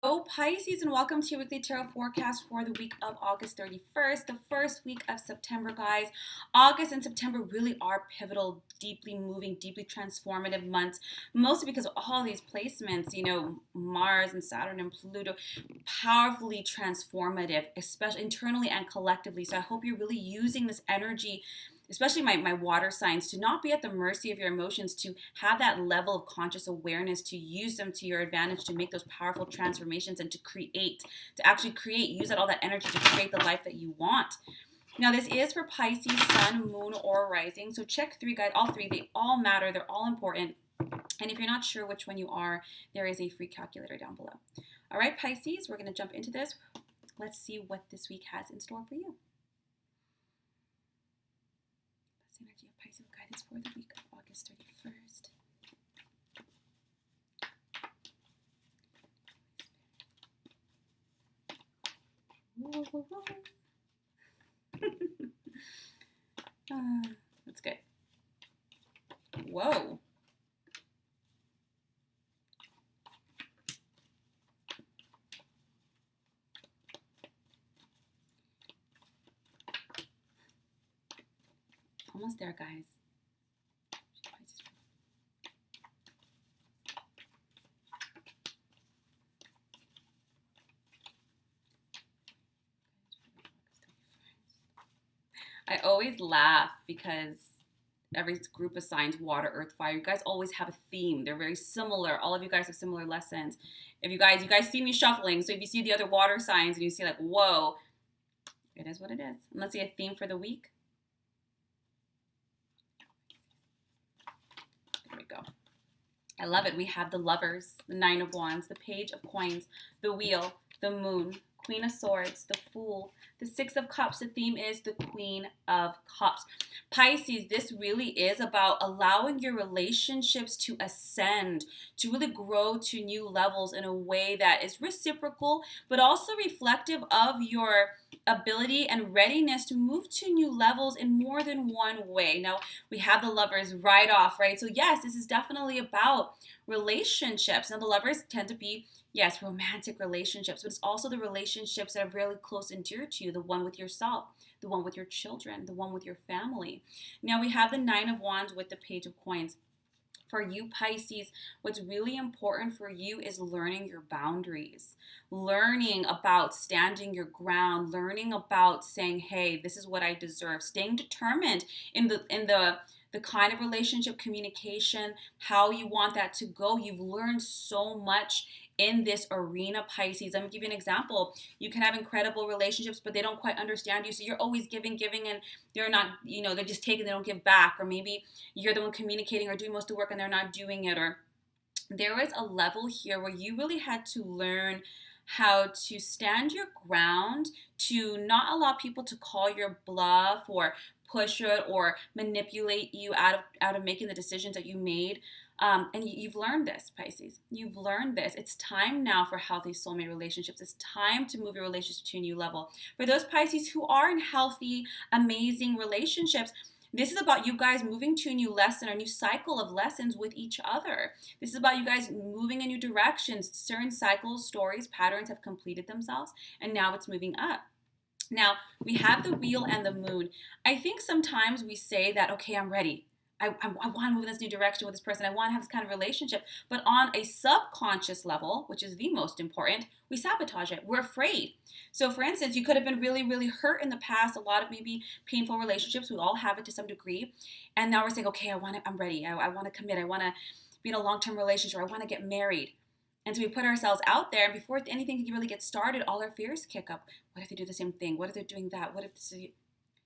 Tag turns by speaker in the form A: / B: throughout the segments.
A: Hello, Pisces, and welcome to your weekly tarot forecast for the week of August 31st, the first week of September, guys. August and September really are pivotal, deeply moving, deeply transformative months, mostly because of all these placements, Mars and Saturn and Pluto, powerfully transformative, especially internally and collectively. So I hope you're really using this energy, especially my water signs, to not be at the mercy of your emotions, to have that level of conscious awareness, to use them to your advantage, to make those powerful transformations and to actually create, use all that energy to create the life that you want. Now, this is for Pisces, Sun, Moon, or Rising. So check three, guys, all three, they all matter, they're all important. And if you're not sure which one you are, there is a free calculator down below. All right, Pisces, we're gonna jump into this. Let's see what this week has in store for you. Energy of Pisces guidance for the week of August 31st. Whoa, whoa, whoa. That's good. Whoa. Almost there, guys. I always laugh because every group of signs, water, earth, fire, you guys always have a theme. They're very similar. All of you guys have similar lessons. If you guys see me shuffling, so if you see the other water signs and you see like, whoa, it is what it is. And let's see a theme for the week. There we go. I love it. We have the Lovers, the Nine of Wands, the Page of Coins, the Wheel, the Moon, Queen of Swords, the Fool, the Six of Cups. The theme is the Queen of Cups. Pisces, this really is about allowing your relationships to ascend, to really grow to new levels in a way that is reciprocal, but also reflective of your ability and readiness to move to new levels in more than one way. Now, we have the Lovers right off, right? So yes, this is definitely about relationships. Now, the Lovers tend to be, yes, romantic relationships, but it's also the relationships that are really close and dear to you, the one with yourself, the one with your children, the one with your family. Now, we have the Nine of Wands with the Page of Coins. For you, Pisces, what's really important for you is learning your boundaries, learning about standing your ground, learning about saying, hey, this is what I deserve, staying determined in the kind of relationship communication, how you want that to go. You've learned so much in this arena, Pisces. I'm gonna give you an example. You can have incredible relationships, but they don't quite understand you. So you're always giving, and they're not, they're just taking, they don't give back. Or maybe you're the one communicating or doing most of the work and they're not doing it. Or there is a level here where you really had to learn how to stand your ground, to not allow people to call your bluff or push it or manipulate you out of making the decisions that you made. And you've learned this, Pisces. You've learned this. It's time now for healthy soulmate relationships. It's time to move your relationship to a new level. For those Pisces who are in healthy, amazing relationships, this is about you guys moving to a new lesson, a new cycle of lessons with each other. This is about you guys moving in new directions. Certain cycles, stories, patterns have completed themselves, and now it's moving up. Now, we have the Wheel and the Moon. I think sometimes we say that, okay, I'm ready. I want to move in this new direction with this person. I want to have this kind of relationship. But on a subconscious level, which is the most important, we sabotage it. We're afraid. So for instance, you could have been really, really hurt in the past. A lot of maybe painful relationships. We all have it to some degree. And now we're saying, okay, I'm ready. I want to commit. I want to be in a long-term relationship. I want to get married. And so we put ourselves out there. And before anything can really get started, all our fears kick up. What if they do the same thing? What if they're doing that? What if this is...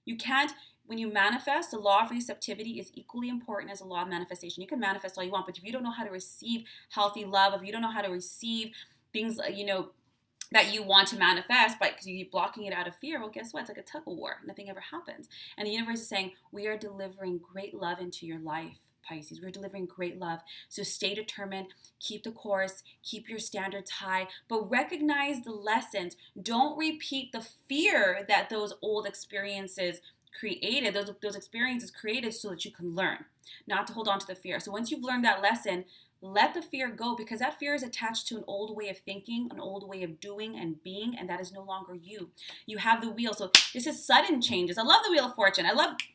A: You can't... When you manifest, the law of receptivity is equally important as the law of manifestation. You can manifest all you want, but if you don't know how to receive healthy love, if you don't know how to receive things, that you want to manifest, because you keep blocking it out of fear, well, guess what? It's like a tug of war. Nothing ever happens. And the universe is saying, we are delivering great love into your life, Pisces. We're delivering great love. So stay determined, keep the course, keep your standards high, but recognize the lessons. Don't repeat the fear that those old experiences created, those experiences created so that you can learn, not to hold on to the fear. So once you've learned that lesson, Let the fear go, because that fear is attached to an old way of thinking, an old way of doing and being, and that is no longer you. You have the wheel. So this is sudden changes. I love the Wheel of Fortune.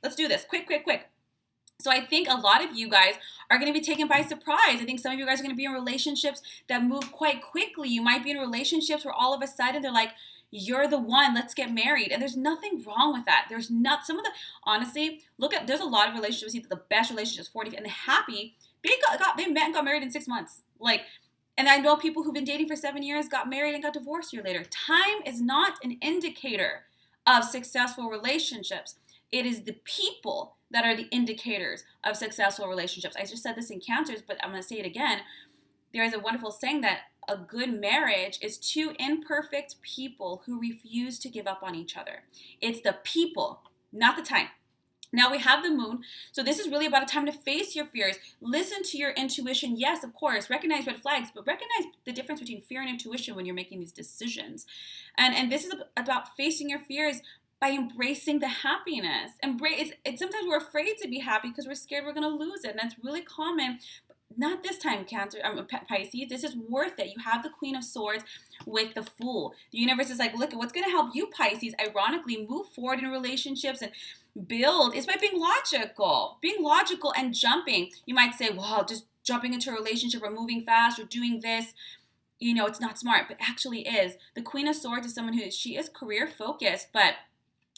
A: Let's do this. Quick. So I think a lot of you guys are going to be taken by surprise. I think some of you guys are going to be in relationships that move quite quickly. You might be in relationships where all of a sudden they're like, you're the one, let's get married. And there's nothing wrong with that. There's not, some of the, honestly, there's a lot of relationships, the best relationships, 40, and happy, they met and got married in 6 months. And I know people who've been dating for 7 years, got married and got divorced a year later. Time is not an indicator of successful relationships. It is the people that are the indicators of successful relationships. I just said this in Cancers, but I'm going to say it again. There is a wonderful saying that a good marriage is two imperfect people who refuse to give up on each other. It's the people, not the time. Now we have the moon. So this is really about a time to face your fears. Listen to your intuition. Yes, of course, recognize red flags, but recognize the difference between fear and intuition when you're making these decisions. And this is about facing your fears by embracing the happiness. Sometimes we're afraid to be happy because we're scared we're going to lose it. And that's really common. Not this time, Pisces. This is worth it. You have the Queen of Swords with the Fool. The universe is like, look, what's going to help you, Pisces, ironically, move forward in relationships and build is by being logical. Being logical and jumping. You might say, well, just jumping into a relationship or moving fast or doing this, it's not smart, but actually is. The Queen of Swords is someone she is career focused, but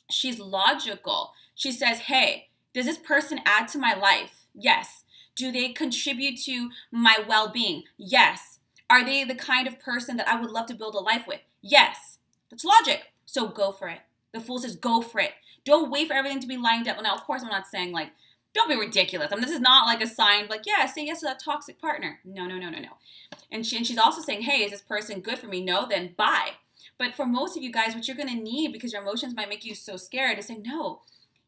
A: she's logical. She says, hey, does this person add to my life? Yes. Do they contribute to my well-being? Yes. Are they the kind of person that I would love to build a life with? Yes. That's logic. So go for it. The Fool says go for it. Don't wait for everything to be lined up. Well, now, of course, I'm not saying don't be ridiculous. This is not a sign say yes to that toxic partner. No. And she's also saying, hey, is this person good for me? No, then bye. But for most of you guys, what you're going to need, because your emotions might make you so scared, is say no.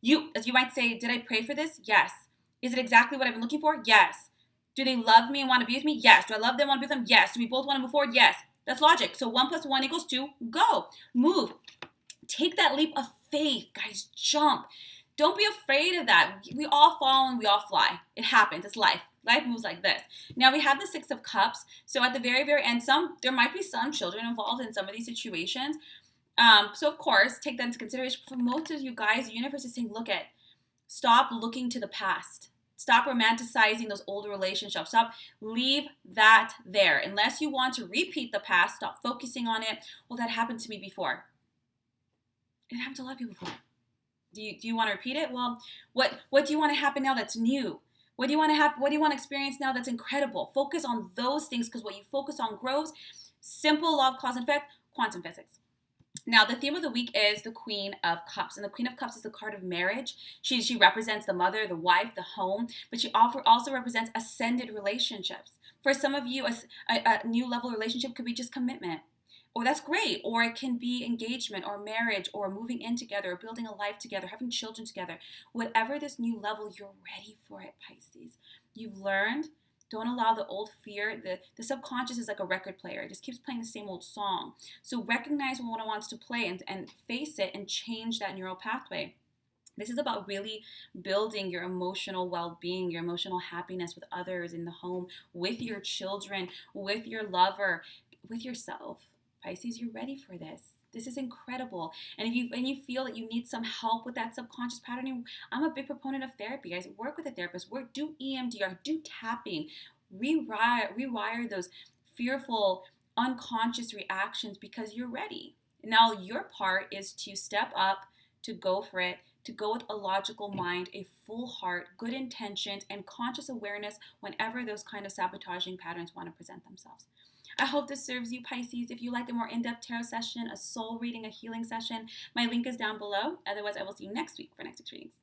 A: You might say, did I pray for this? Yes. Is it exactly what I've been looking for? Yes. Do they love me and want to be with me? Yes. Do I love them, want to be with them? Yes. Do we both want to move forward? Yes. That's logic. So 1 + 1 = 2. Go. Move. Take that leap of faith, guys. Jump. Don't be afraid of that. We all fall and we all fly. It happens. It's life. Life moves like this. Now we have the 6 of Cups. So at the very, very end, there might be some children involved in some of these situations. So of course, take that into consideration. For most of you guys, the universe is saying, stop looking to the past. Stop romanticizing those old relationships. Leave that there. Unless you want to repeat the past, stop focusing on it. Well, that happened to me before. It happened to a lot of people before. Do you want to repeat it? Well, what do you want to happen now that's new? What do you want to experience now that's incredible? Focus on those things, because what you focus on grows. Simple law of cause and effect, quantum physics. Now, the theme of the week is the Queen of Cups. And the Queen of Cups is the card of marriage. She represents the mother, the wife, the home, but she also represents ascended relationships. For some of you, a new level relationship could be just commitment. Or that's great. Or it can be engagement or marriage or moving in together or building a life together, having children together. Whatever this new level, you're ready for it, Pisces. You've learned. Don't allow the old fear. The subconscious is like a record player. It just keeps playing the same old song. So recognize when it wants to play and face it and change that neural pathway. This is about really building your emotional well-being, your emotional happiness with others in the home, with your children, with your lover, with yourself. Pisces, you're ready for this. This is incredible. And if you feel that you need some help with that subconscious patterning, I'm a big proponent of therapy, guys. Work with a therapist. Do EMDR, do tapping, rewire those fearful, unconscious reactions, because you're ready. Now your part is to step up, to go for it, to go with a logical mind, a full heart, good intentions, and conscious awareness whenever those kind of sabotaging patterns want to present themselves. I hope this serves you, Pisces. If you like a more in-depth tarot session, a soul reading, a healing session, my link is down below. Otherwise, I will see you next week for next week's readings.